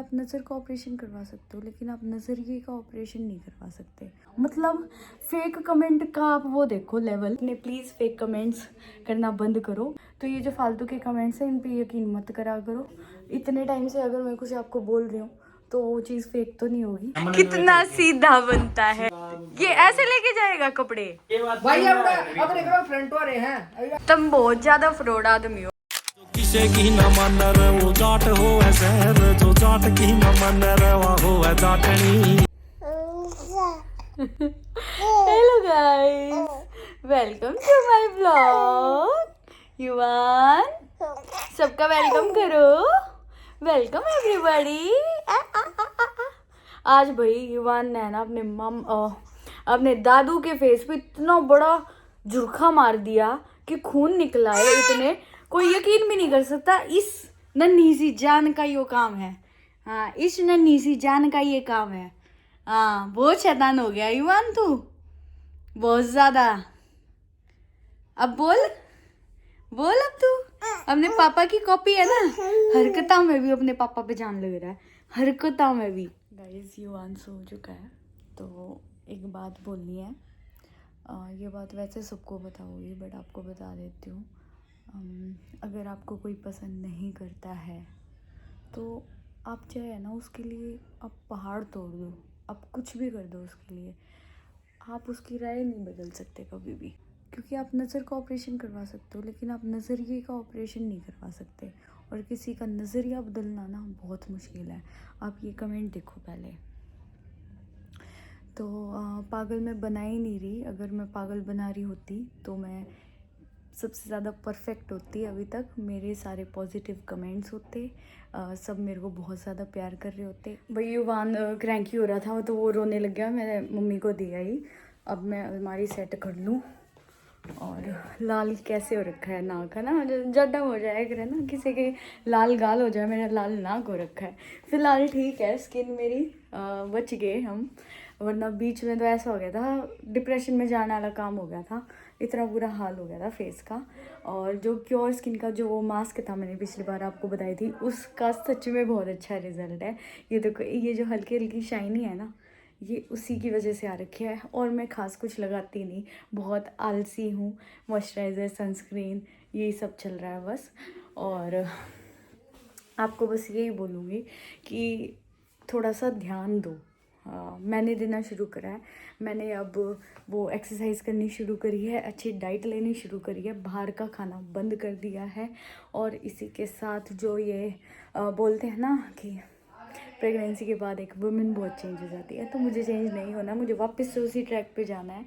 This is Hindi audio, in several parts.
आप नज़र का ऑपरेशन करवा सकते हो, लेकिन आप नज़रिए का ऑपरेशन नहीं करवा सकते। मतलब फेक कमेंट का आप वो देखो लेवल ने, प्लीज़ फेक कमेंट्स करना बंद करो। तो ये जो फालतू के कमेंट्स हैं इन पे यकीन मत करा करो। इतने टाइम से अगर मैं कुछ आपको बोल रही हूँ तो वो चीज़ फेक तो नहीं होगी। कितना सीधा बनता है ये, ऐसे लेके जाएगा कपड़े भाई अपने फ्रंट वाले हैं। तुम बहुत ज्यादा फ्रॉड आदमी हो। किसे की न मन रे वो जाट हो है शहर, जो जाट की न मन रे वो हो है जाटनी। Hello guys, welcome to my blog. Yuvan, सबका वेलकम करो। Welcome everybody. आज भाई युवान ने ना अपने दादू के फेस पे इतना बड़ा झुरखा मार दिया कि खून निकला है। इतने कोई यकीन भी नहीं कर सकता। इस नन्ही सी जान का ये काम है। हाँ, इस नन्ही सी जान का ये काम है। हाँ, बहुत शैतान हो गया युवान तू, बहुत ज्यादा। अब बोल बोल, अब तू अपने पापा की कॉपी है ना। हरकतों में भी अपने पापा पे जान लग रहा है, हरकतों में भी। गाइस युवान सो चुका है तो एक बात बोलनी है। ये बात वैसे सबको पता होगी बट आपको बता देती हूँ। अगर आपको कोई पसंद नहीं करता है तो आप चाहे ना उसके लिए आप पहाड़ तोड़ दो, आप कुछ भी कर दो उसके लिए, आप उसकी राय नहीं बदल सकते कभी भी। क्योंकि आप नज़र का ऑपरेशन करवा सकते हो, लेकिन आप नज़रिए का ऑपरेशन नहीं करवा सकते। और किसी का नज़रिया बदलना ना बहुत मुश्किल है। आप ये कमेंट देखो पहले तो। पागल मैं बना ही नहीं रही। अगर मैं पागल बना रही होती तो मैं सबसे ज़्यादा परफेक्ट होती। अभी तक मेरे सारे पॉजिटिव कमेंट्स होते, सब मेरे को बहुत ज़्यादा प्यार कर रहे होते। भाई युवान क्रैंकी हो रहा था तो वो रोने लग गया, मैंने मम्मी को दिया ही। अब मैं अलमारी सेट कर लूँ। और लाल कैसे हो रखा है नाक, है ना, जड्डा हो जाए करे ना, किसी के लाल गाल हो जाए, मेरा लाल नाक हो रखा है। फिलहाल ठीक है, स्किन मेरी बच गए हम, वरना बीच में तो ऐसा हो गया था, डिप्रेशन में जाने वाला काम हो गया था। इतना बुरा हाल हो गया था फेस का। और जो क्योर स्किन का जो वो मास्क था मैंने पिछली बार आपको बताई थी, उसका सच में बहुत अच्छा रिजल्ट है। ये देखो, ये जो हल्की हल्की शाइनी है ना, ये उसी की वजह से आ रखी है। और मैं खास कुछ लगाती नहीं, बहुत आलसी हूँ। मॉइस्चराइज़र, सनस्क्रीन, यही सब चल रहा है बस। और आपको बस यही बोलूँगी कि थोड़ा सा ध्यान दो। मैंने देना शुरू करा है। मैंने अब वो एक्सरसाइज करनी शुरू करी है, अच्छी डाइट लेनी शुरू करी है, बाहर का खाना बंद कर दिया है। और इसी के साथ जो ये बोलते हैं ना कि प्रेगनेंसी के बाद एक वुमेन बहुत चेंज हो जाती है, तो मुझे चेंज नहीं होना, मुझे वापस से उसी ट्रैक पे जाना है।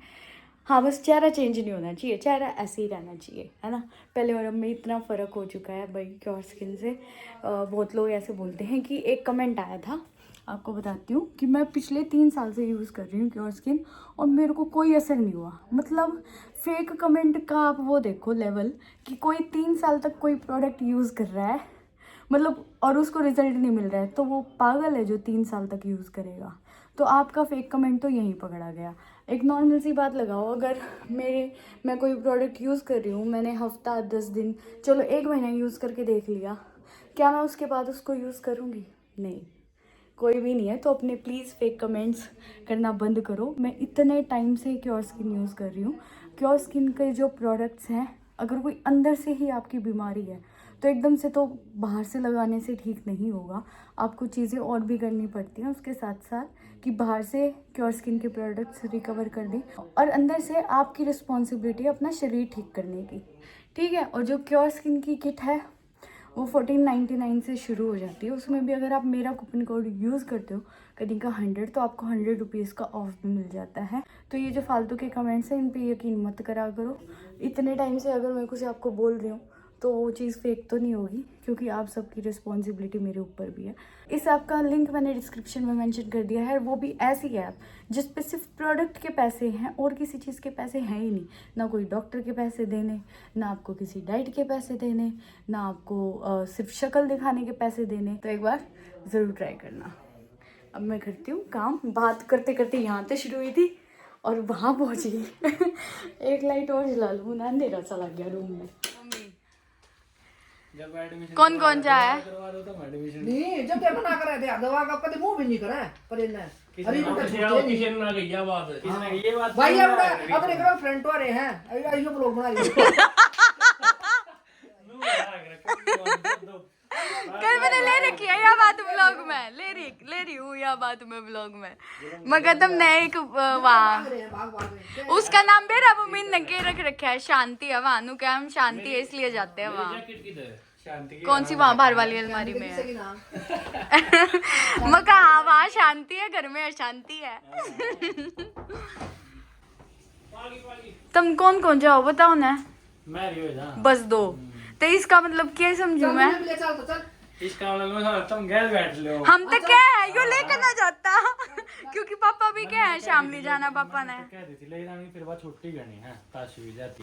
हाँ, बस चेहरा चेंज नहीं होना चाहिए, चेहरा ऐसे ही रहना चाहिए, है ना। पहले और अब में इतना फ़र्क हो चुका है भाई क्योर स्किन से। बहुत लोग ऐसे बोलते हैं कि एक कमेंट आया था, आपको बताती हूँ कि मैं पिछले 3 साल से यूज़ कर रही हूँ क्योर स्किन और मेरे को कोई असर नहीं हुआ। मतलब फेक कमेंट का आप वो देखो लेवल कि कोई 3 साल तक कोई प्रोडक्ट यूज़ कर रहा है, मतलब, और उसको रिजल्ट नहीं मिल रहा है, तो वो पागल है जो 3 साल तक यूज़ करेगा। तो आपका फेक कमेंट तो यहीं पकड़ा गया। एक नॉर्मल सी बात लगाओ, अगर मैं कोई प्रोडक्ट यूज़ कर रही हूँ, मैंने हफ्ता 10 दिन, चलो 1 महीना यूज़ करके देख लिया, क्या मैं उसके बाद उसको यूज़ करूँगी? नहीं, कोई भी नहीं है। तो अपने प्लीज़ फेक कमेंट्स करना बंद करो। मैं इतने टाइम से क्योर स्किन यूज़ कर रही हूँ। क्योर स्किन के जो प्रोडक्ट्स हैं, अगर कोई अंदर से ही आपकी बीमारी है तो एकदम से तो बाहर से लगाने से ठीक नहीं होगा। आपको चीज़ें और भी करनी पड़ती हैं उसके साथ साथ कि बाहर से क्योर स्किन के प्रोडक्ट्स रिकवर कर दें, और अंदर से आपकी रिस्पॉन्सिबिलिटी है अपना शरीर ठीक करने की, ठीक है। और जो क्योर स्किन की किट है वो 1499 से शुरू हो जाती है। उसमें भी अगर आप मेरा कूपन कोड यूज़ करते हो कभी का 100, तो आपको 100 रुपीज़ का ऑफ भी मिल जाता है। तो ये जो फालतू के कमेंट्स हैं इन पे यकीन मत करा करो। इतने टाइम से अगर मैं कुछ आपको बोल रही हूँ तो वो चीज़ फेक तो नहीं होगी, क्योंकि आप सबकी रिस्पॉन्सिबिलिटी मेरे ऊपर भी है। इस ऐप का लिंक मैंने डिस्क्रिप्शन में मेंशन कर दिया है। वो भी ऐसी ऐप जिस पे सिर्फ प्रोडक्ट के पैसे हैं और किसी चीज़ के पैसे हैं ही नहीं। ना कोई डॉक्टर के पैसे देने, ना आपको किसी डाइट के पैसे देने, ना आपको सिर्फ शक्ल दिखाने के पैसे देने। तो एक बार ज़रूर ट्राई करना। अब मैं करती हूँ काम। बात करते करते यहाँ से शुरू हुई थी और वहाँ पहुँच गई। एक लाइट और जला लूँ ना, अंधेरा सा लग गया रूम में। जब एडमिशन कौन कौन सा है? करवा दो तो एडमिशन नहीं जब ते मना करे थे दवा का कभी मुंह भी नहीं करे पर इन्हें अरे बेटा किसी छूटे नहीं किसी ने कही बात किसने ये बात भाई अपने गर्लफ्रेंड तो आ रहे हैं अरे यो ब्लॉग बना लियो कल मैंने ले रखी है यह बात व्लॉग में, ले रही हूँ यह बात मैं व्लॉग में। मगर तुमने एक वहाँ भाग भाग उसका नाम भी रब मीन ने के रख रखा है, शांति है वहाँ नु क्या हम शांति है इसलिए जाते हैं वहाँ। शांति की कौन सी वहाँ बाहर वाली अलमारी में है? की नाम मैं कहा वहाँ शांति है, घर में अशांति है। तुम कौन कौन जाओ बताओ ना। मैं रियो जा बस दो तो इसका मतलब क्या समझू मैं? ले चल तो चल इसका मतलब तुम गैस बैठ लो। हम तो क्या है यो लेकर ना जाता क्योंकि पापा भी क्या है शाम ले जाना पापा ने। कह दी थी लेकिन फिर बाद छुट्टी करनी है ताशी भी जाती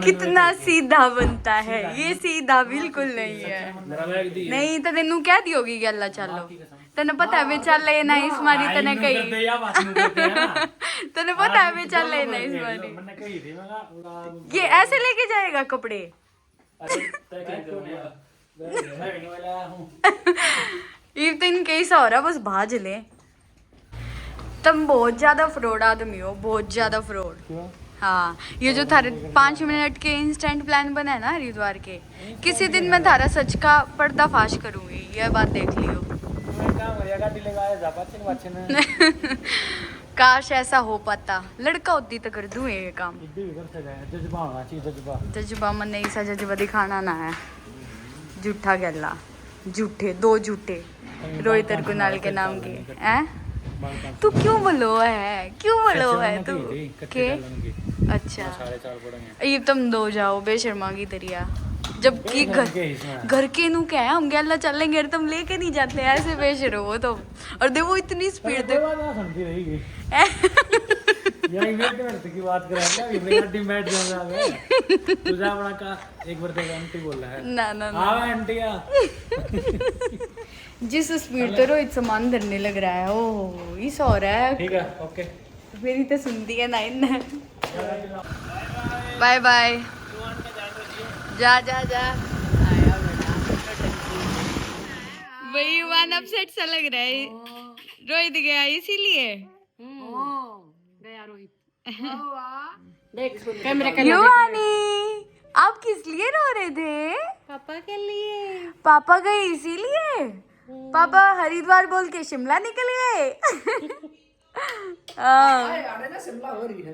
कितना सीधा बनता है ये, सीधा बिल्कुल नहीं है। मेरा बैग दी नहीं तो तेनू क्या दी होगी गल्ला चलो तेने पता है वे चल ले ना इस मारी तने कही या बात नहीं करते हैं ना तेने पता है वे चल ले ना इस मारी मैंने कही थी मैं कहा ये ऐसे लेके जाएगा कपड़े। अरे तय कह दो मैं भी वाला हूं इफ तो इनके ऐसा हो रहा बस भाज ले। तुम बहुत ज्यादा फ्रॉड आदमी हो, बहुत ज्यादा फ्रॉड। क्यों हाँ ये जो थारे 5 मिनट के इंस्टेंट प्लान बना है ना हरिद्वार के, किसी दिन मैं थारा सच का पर्दाफाश करूंगी, यह बात देख लियो। मैं काम हो गाड़ी लगाया जा पाछन पाछन काश ऐसा हो पाता, लड़का होती तो कर दूं ये काम। इद्दी भी कर सकते हैं जज्बा होना चाहिए जज्बा। जज्बा मन नहीं सा जज्बा दिखाना ना है, झूठा गल्ला, झूठे 2 झूठे रोहित और कुणाल के नाम के हैं। तू क्यों बोलो है, क्यों बोलो है तू के? अच्छा साढ़े 4 पड़ेंगे ये तुम 2 जाओ बेशर्मा की तरिया, जबकि घर के नु क्या है हम गैला चलेंगे तुम लेके नहीं जाते ऐसे बेशर्म हो तुम। और देखो इतनी स्पीड दे सुनती रहेगी यही वेट करते की बात कर रहा है ये गाड़ी बैठ जा रहा है तुझा बड़ा का एक बार तक आंटी बोल रहा है ना ना ना हां आंटी आ जिस स्पीड तो रोहित सामान धरने लग रहा है ओ इस हो रहा है। ठीक है ओके मेरी तो सुनती है ना इन। बाय बाय जा जा जा आया बेटा वही वन अपसेट सा लग रहा है। रोहित गया इसीलिए गया रोहित देख कैमरे का युवानी आप किस लिए रो रहे थे? पापा के लिए पापा गए इसीलिए? पापा हरिद्वार बोल के शिमला निकल गए। अरे ना शिमला हो रही है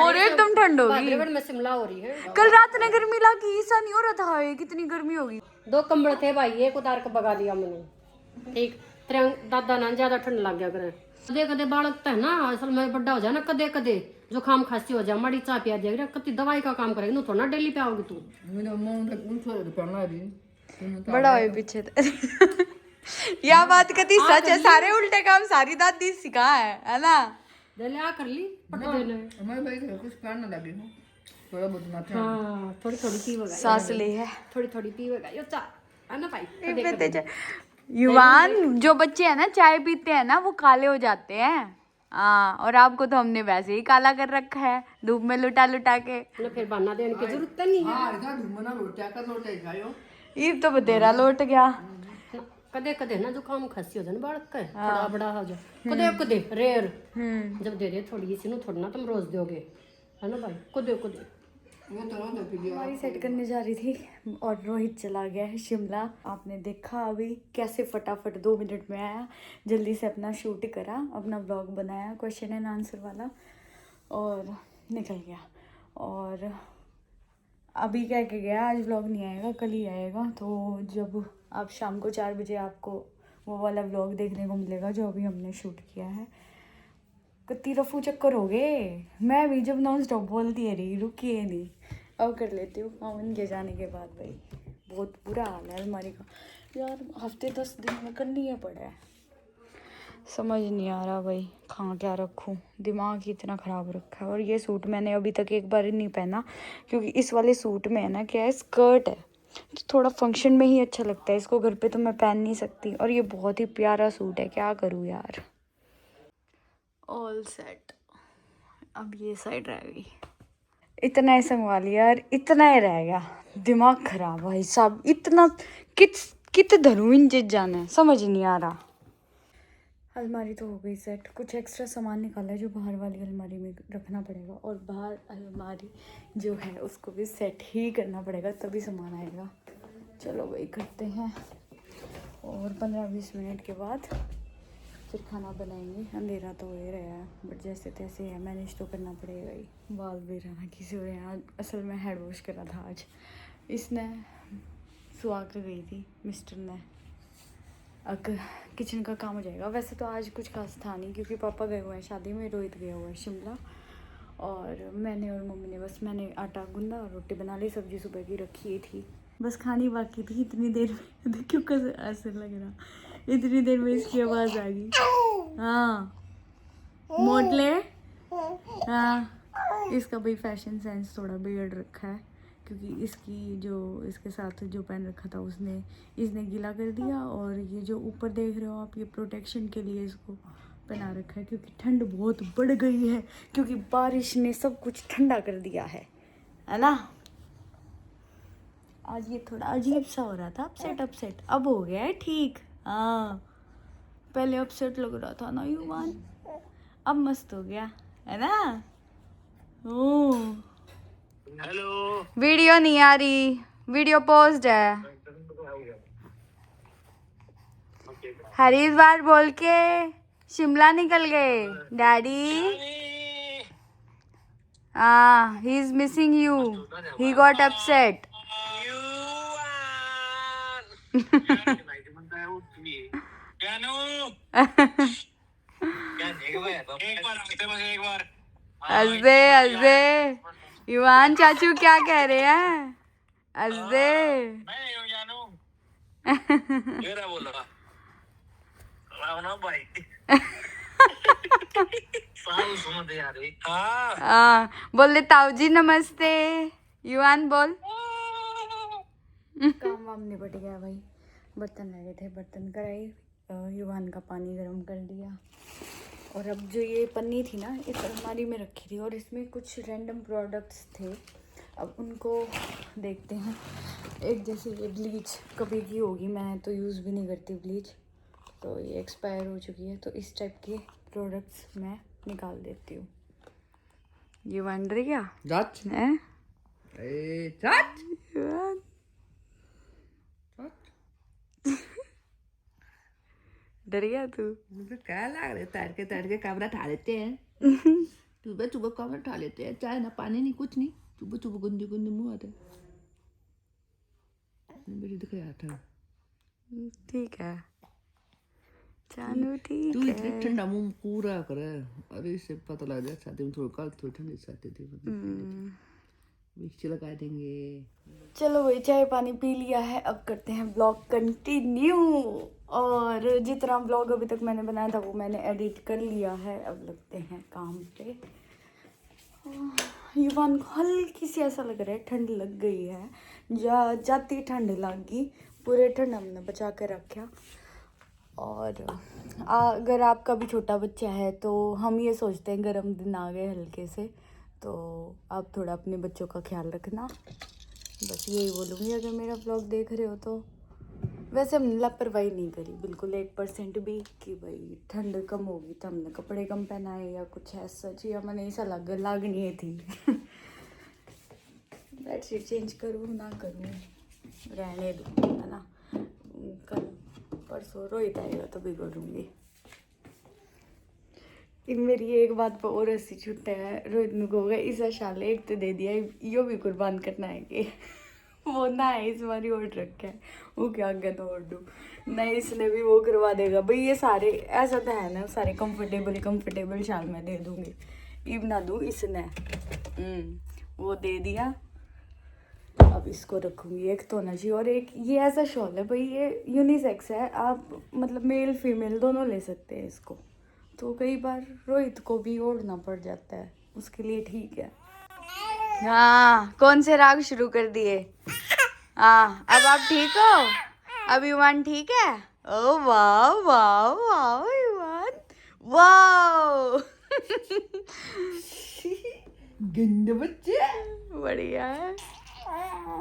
और एकदम ठंड होगी। में शिमला हो रही है कल रात ने गर्मी लगी, ऐसा नहीं हो रहा था ये कितनी गर्मी होगी। 2 कंबल थे भाई, एक उतार के भगा दिया मैंने। ठीक तेरे दादा ना ज्यादा ठंड लग गया करे, कदे कदे बालक तो है ना असल में बड़ा हो जाए ना, कदे कदे जुकाम खांसी हो जाए माड़ी चा पिया दिया कति दवाई का काम करेगी थोड़ा ना डेली पे आओगी तू। बड़ा हुए पीछे यह बात कती सच है, सारे उल्टे काम सारी दादी सिखा है ना। डेली आ कर ली पट देने मैं भाई कुछ करने लगी हूं थोड़ा बहुत मात्रा हाँ थोड़ी थोड़ी पी वगा सांस ले है थोड़ी थोड़ी पी वगा यो चा है ना भाई। युवान जो बच्चे हैं ना चाय पीते हैं ना वो काले हो जाते हैं। हाँ और आपको तो हमने वैसे ही काला कर रखा है धूप में लुटा लुटा के। ना फिर बहाना देने की जरूरत नहीं है। हां इधर घूमना लोटा का लोटा जायो ये तो बतेरा लौट गया। कदे कदे ना जुकाम खांसी हो जाए बालक का थोड़ा बड़ा हो जाए कदे कदे रेयर जब दे रहे थोड़ी सी थोड़ा ना तुम रोज दोगे है ना भाई कदे कदे वो तो रोज पी लिया। हमारी सेट करने जा रही थी और रोहित चला गया है शिमला। आपने देखा अभी कैसे फटाफट 2 मिनट में आया, जल्दी से अपना शूट करा, अपना व्लॉग बनाया क्वेश्चन एंड आंसर वाला और निकल गया। और अभी कह के गया आज व्लॉग नहीं आएगा कल ही आएगा, तो जब आप शाम को 4 बजे आपको वो वाला व्लॉग देखने को मिलेगा जो अभी हमने शूट किया है। कितनी रफू चक्कर हो गए, मैं भी जब नॉन स्टॉप बोलती है रही रुकिए नहीं। अब कर लेती हूँ अमन के जाने के बाद। भाई बहुत बुरा हाल है अलमारी का यार, हफ्ते 10 दिन में करनी है पड़ा है, समझ नहीं आ रहा भाई कहाँ क्या रखूँ, दिमाग ही इतना ख़राब रखा है। और ये सूट मैंने अभी तक एक बार नहीं पहना क्योंकि इस वाले सूट में है ना क्या है स्कर्ट है तो थोड़ा फंक्शन में ही अच्छा लगता है, इसको घर पे तो मैं पहन नहीं सकती। और ये बहुत ही प्यारा सूट है, क्या करूँ यार। ऑल सेट, अब ये साइड रह गई। इतना ही संगवा लिया यार, इतना ही रह गया। दिमाग खराब भाई साहब, इतना कित धरूं इन चीज जाने, समझ नहीं आ रहा। अलमारी तो हो गई सेट, कुछ एक्स्ट्रा सामान निकाला है जो बाहर वाली अलमारी में रखना पड़ेगा, और बाहर अलमारी जो है उसको भी सेट ही करना पड़ेगा, तभी सामान आएगा। चलो वही करते हैं, और 15-20 मिनट के बाद फिर खाना बनाएंगे। अंधेरा तो हो ही रहा है, बट जैसे तैसे है, मैनेज तो करना पड़ेगा ही। बाल भी रहना किसी हो रहे हैं। असल में हेड वॉश करा था आज, इसने सुहा कर गई थी मिस्टर ने। अब किचन का काम हो जाएगा। वैसे तो आज कुछ खास था नहीं, क्योंकि पापा गए हुए हैं शादी में, रोहित गया हुआ है शिमला, और मैंने और मम्मी ने बस, मैंने आटा गूंदा और रोटी बना ली, सब्जी सुबह की रखी थी, बस खानी बाकी थी। इतनी देर में क्यों ऐसे लग रहा, इतनी देर में इसकी आवाज़ आ गई। हाँ मोटले, हाँ इसका भाई फैशन सेंस थोड़ा बिगड़ रखा है, क्योंकि इसकी जो इसके साथ जो पहन रखा था इसने गीला कर दिया, और ये जो ऊपर देख रहे हो आप, ये प्रोटेक्शन के लिए इसको पहना रखा है, क्योंकि ठंड बहुत बढ़ गई है, क्योंकि बारिश ने सब कुछ ठंडा कर दिया है ना। आज ये थोड़ा अजीब सा हो रहा था, अपसेट अब हो गया है ठीक। हाँ पहले अपसेट लग रहा था ना युवान, अब मस्त हो गया है ना। ओ हेलो, वीडियो नहीं आ रही, वीडियो पोस्ट है। हरिद्वार बोल के शिमला निकल गए डैडी। हाँ he is missing you, he got upset. एक बार हंसदे युवान चाचू क्या कह रहे हैं, हंसदे। मैं यूं जानू मेरा बोल रहा रावना भाई साल सुन दे यार। हाँ बोल दे ताऊ जी नमस्ते। युवान बोल। काम वाम निपट गया भाई, बर्तन लगे थे, बर्तन कराई, युवान का पानी गर्म कर दिया, और अब जो ये पन्नी थी ना, इस अलमारी में रखी थी, और इसमें कुछ रैंडम प्रोडक्ट्स थे, अब उनको देखते हैं। एक जैसे ये ब्लीच कभी की होगी, मैं तो यूज़ भी नहीं करती ब्लीच, तो ये एक्सपायर हो चुकी है, तो इस टाइप के प्रोडक्ट्स मैं निकाल देती हूँ। ये वंडर क्या जाच है? ए जाच डर गया तू? मुझे क्या लग रहा है, तैर के कैमरा उठा लेते हैं। सुबह सुबह कैमरा उठा लेते हैं, चाय ना पानी नहीं कुछ नहीं, सुबह सुबह गंदे गंदे मुँह आते मेरी दिखाया था। ठीक है जानू, ठीक तू इतने है। ठंडा मुंह पूरा करे, अरे इससे पता लग जाए शादी में थोड़ी कल थोड़ी ठंडी शादी थी, मिक्स लगा देंगे। चलो वही चाय पानी पी लिया है, अब करते हैं ब्लॉग कंटिन्यू। और जितना ब्लॉग अभी तक मैंने बनाया था वो मैंने एडिट कर लिया है, अब लगते हैं काम पे। युवान को हल्की सी ऐसा लग रहा है ठंड लग गई है, जाती ठंड लग गई, पूरे ठंड हमने बचा कर रखा। और अगर आपका भी छोटा बच्चा है तो हम ये सोचते हैं गर्म दिन आ गए हल्के से, तो आप थोड़ा अपने बच्चों का ख्याल रखना, बस यही बोलूँगी अगर मेरा ब्लॉग देख रहे हो तो। वैसे हमने लापरवाही नहीं करी बिल्कुल 1% भी, कि भाई ठंड कम होगी तो हमने कपड़े कम पहनाए या कुछ ऐसा चीज, मैंने ऐसा लागनी थी। बेडशीट चेंज करूँ ना करूँ, रहने दूँ, है ना। कल परसों रोहित आएगा तो भी करूँगी। मेरी एक बात पर और हंसी छूटता है, रोहित में होगा इस साल एक तो दे दिया, यो भी कुर्बान करना है कि वो ना है इस बारी और रखा है, वो क्या आगे तो और दूँ नहीं, इसने भी वो करवा देगा भाई। ये सारे ऐसा तो है ना, सारे कंफर्टेबल शाल में दे दूँगी, इब ना दूँ इसने। वो दे दिया, अब इसको रखूँगी। एक तो होना चाहिए, और एक ये ऐसा शॉल है भाई, ये यूनिसेक्स है, आप मतलब मेल फीमेल दोनों ले सकते हैं इसको, तो कई बार रोहित को भी ओढ़ना पड़ जाता है, उसके लिए ठीक है। हाँ कौन से राग शुरू कर दिए? हाँ अब आप ठीक हो? अब युवान ठीक है? ओ वाह वाह वाह युवान वाह। गंदे बच्चे। बढ़िया है।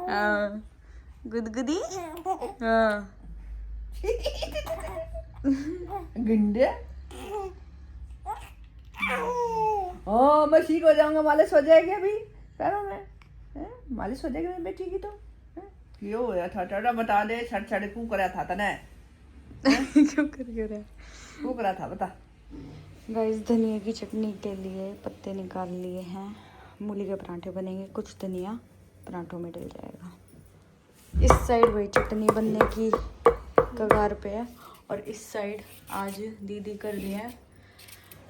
हाँ गुदगुदी। हाँ गंदे। हाँ मैं ठीक हो जाऊंगा, मालिश हो जाएगी अभी पैरों में। हैं? मालिश हो जाएगी मेरी बेटी की तो। हैं? क्यों होया था टाटा बता दे, छड़ छड़ क्यों करा था तने? क्यों कर रहा है? क्यों करा था बता। गाइस धनिया की चटनी के लिए पत्ते निकाल लिए हैं, मूली के पराठे बनेंगे, कुछ धनिया पराठों में डल जाएगा। इस साइड वही चटनी बनने की कगार पे है और इस साइड आज दीदी कर रही है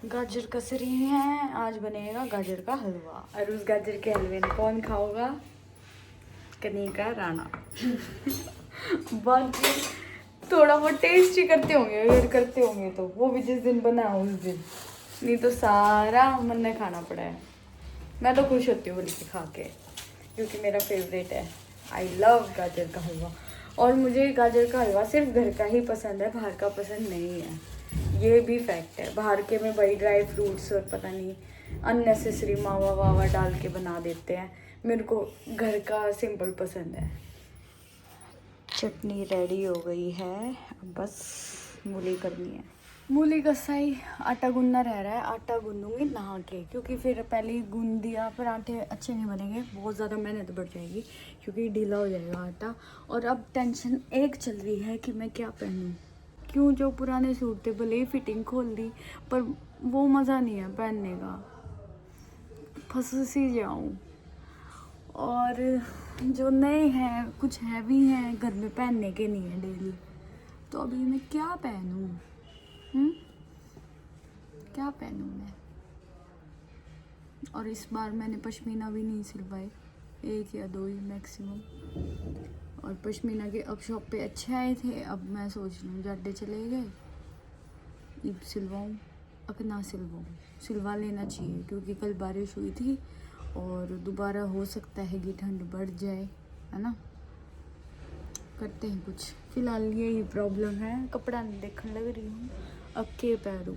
गाजर कस रही हैं। आज बनेगा गाजर का हलवा और उस गाजर के हलवे में कौन खाओगा? कनिका राणा। बाकी थोड़ा बहुत टेस्टी करते होंगे, अगर करते होंगे तो वो भी जिस दिन बना उस दिन, नहीं तो सारा मन ने खाना पड़ा है। मैं तो खुश होती हूँ बल्कि खा के, क्योंकि मेरा फेवरेट है। आई लव गाजर का हलवा। और मुझे गाजर का हलवा सिर्फ घर का ही पसंद है, बाहर का पसंद नहीं है, ये भी फैक्ट है। बाहर के में भाई ड्राई फ्रूट्स और पता नहीं अननेसेसरी मावा वावा डाल के बना देते हैं, मेरे को घर का सिंपल पसंद है। चटनी रेडी हो गई है, अब बस मूली करनी है। मूली का सही आटा गूंदना रह रहा है, आटा गूंदूंगी नहा के, क्योंकि फिर पहले ही गूंद दिया पराठे अच्छे नहीं बनेंगे, बहुत ज़्यादा मेहनत बढ़ जाएगी क्योंकि ढीला हो जाएगा आटा। और अब टेंशन एक चल रही है कि मैं क्या पहनूं, क्यों जो पुराने सूट थे भले ही फिटिंग खोल दी पर वो मज़ा नहीं है पहनने का, फंस सी जाऊँ। और जो नए हैं कुछ हैवी हैं, घर में पहनने के नहीं है डेली, तो अभी मैं क्या पहनूं? क्या पहनूं मैं? और इस बार मैंने पश्मीना भी नहीं सिलवाए, 1 या 2 ही मैक्सिमम। और पश्मीना के अब शॉप पे अच्छे आए थे, अब मैं सोच रही हूँ जाडे चले गए, ईद सिलवाऊँ अब ना सिलवाऊँ, सिलवा लेना चाहिए क्योंकि कल बारिश हुई थी और दोबारा हो सकता है कि ठंड बढ़ जाए, है ना। करते हैं कुछ, फिलहाल यही प्रॉब्लम है, कपड़ा नहीं देखने लग रही हूँ, अब के पैरूँ।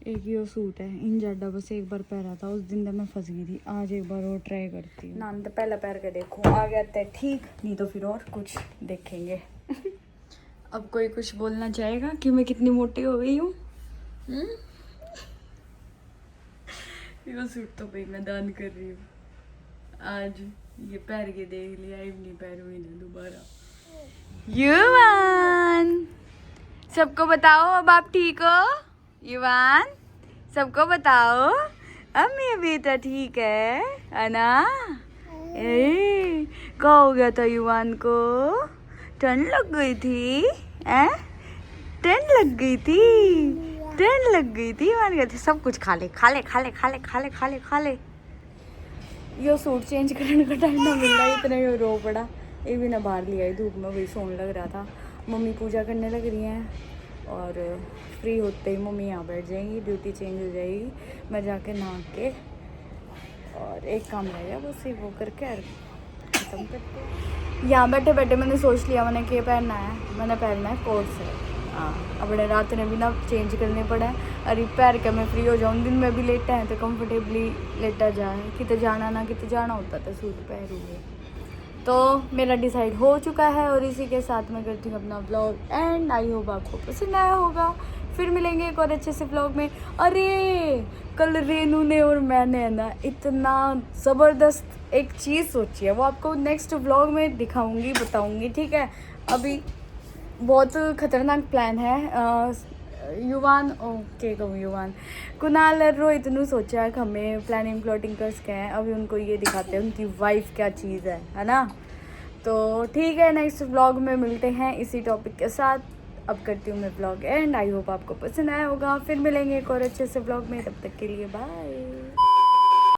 एक ही वो सूट है, इन जाडा बस एक बार पहना था, उस दिन मैं फंस गई थी, आज एक बार और ट्राई करती हूँ। नाम तो पहला पैर के देखो, आ गया तो ठीक, नहीं तो फिर और कुछ देखेंगे। अब कोई कुछ बोलना चाहेगा कि मैं कितनी मोटी हो गई हूँ? ये सूट तो भाई मैं दान कर रही हूँ, आज ये पैर के देख लिया, अब नहीं पैरूँगी ना दोबारा। युवान सबको बताओ अब आप ठीक हो? युवान सबको बताओ अब मेरी बेटा ठीक है ना? क्या हो गया था युवान को? ठंड लग गई थी? ठंड लग गई थी? ठंड लग गई थी? मान गए थे सब कुछ खा ले खा ले खा ले खा ले खा ले खा ले खा ले। यो सूट चेंज करने का टाइम ना मिल रहा है, इतना यो रो पड़ा, ये भी ना बाहर लिया है, धूप में वही सोने लग रहा था। मम्मी पूजा करने लग रही हैं और फ्री होते ही मम्मी यहाँ बैठ जाएंगी, ड्यूटी चेंज हो जाएगी, मैं जाके नहा के और एक काम रह गया बस वो करके खत्म करते। यहाँ बैठे बैठे मैंने सोच लिया मैंने क्या पहनना है, मैंने पहनना है कोट सेट। हाँ अब रात ने भी ना चेंज करने पड़ा है, अरे पैर के मैं फ्री हो जाऊँ, दिन में भी लेटा है तो कंफर्टेबली लेटा जाए, कितने जाना ना कितने जाना होता तो सूट पहनूँगी। तो मेरा डिसाइड हो चुका है और इसी के साथ मैं करती हूँ अपना व्लॉग एंड आई होप आपको पसंद आया होगा। फिर मिलेंगे एक और अच्छे से व्लॉग में। अरे कल रेनू ने और मैंने ना इतना ज़बरदस्त एक चीज़ सोची है, वो आपको नेक्स्ट व्लॉग में दिखाऊंगी बताऊंगी, ठीक है। अभी बहुत ख़तरनाक प्लान है। युवान ओके कहूँ युवान कुणाल और रोहित ने सोचा है कि हमें प्लानिंग प्लॉटिंग कर सके हैं, अभी उनको ये दिखाते हैं उनकी वाइफ क्या चीज़ है ना। तो ठीक है नेक्स्ट व्लॉग में मिलते हैं इसी टॉपिक के साथ। अब करती हूँ मैं व्लॉग एंड आई होप आपको पसंद आया होगा। फिर मिलेंगे एक और अच्छे से व्लॉग में, तब तक के लिए बाय।